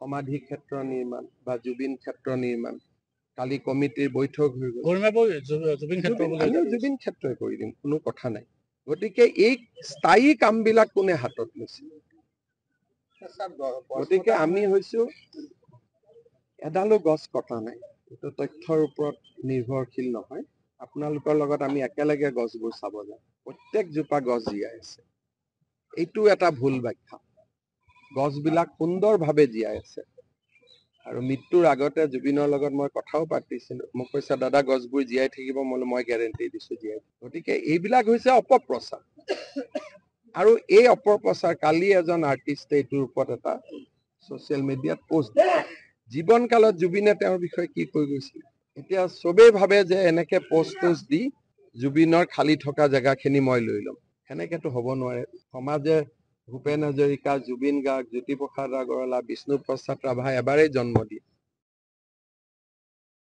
সমাধি ক্ষেত্ৰ নিৰ্মাণ বা জুবিন ক্ষেত্ৰ নিৰ্মাণ কালি কমিটিৰ বৈঠক হৈ গ'ল আমিও জুবিন ক্ষেত্ৰই কৰি দিম কোনো কথা নাই গতিকে এই স্থায়ী কামবিলাক কোনে হাতত লৈছে গতিকে আমি হৈছো এডালো গছ কটা নাই এইটো তথ্যৰ ওপৰত নিৰ্ভৰশীল নহয় আপোনালোকৰ লগত আমি একেলগে গছবোৰ চাব যাম প্ৰত্যেকজোপা গছ জীয়াই আছে এইটো এটা ভুল ব্যাখ্যা গছবিলাক সুন্দৰভাৱে জীয়াই আছে আৰু মৃত্যুৰ আগতে জুবিনৰ লগত মই কথাও পাতিছিলো মোক কৈছে দাদা গছবোৰ জীয়াই থাকিব মই গ্যাৰেণ্টি দিছো জীয়াই গতিকে এইবিলাক হৈছে অপপ্ৰচাৰ আৰু এই অপপ্ৰচাৰ কালি এজন আৰ্টিষ্টে এইটোৰ ওপৰত এটা ছ'চিয়েল মিডিয়াত পোষ্ট জীৱনকালত জুবিনে তেওঁৰ বিষয়ে কি কৈ গৈছিল এতিয়া চবেই ভাবে যে এনেকে পোষ্ট দি জুবিনৰ খালি থকা জেগাখিনি মই লৈ ল'ম সেনেকেতো হ'ব নোৱাৰে সমাজে ভূপেন হাজৰিকা জুবিন গাৰ্গ জ্যোতিপ্ৰসাদ আগৰৱালা বিষ্ণুপ্ৰসাদ ৰাভাই এবাৰেই জন্ম দিয়ে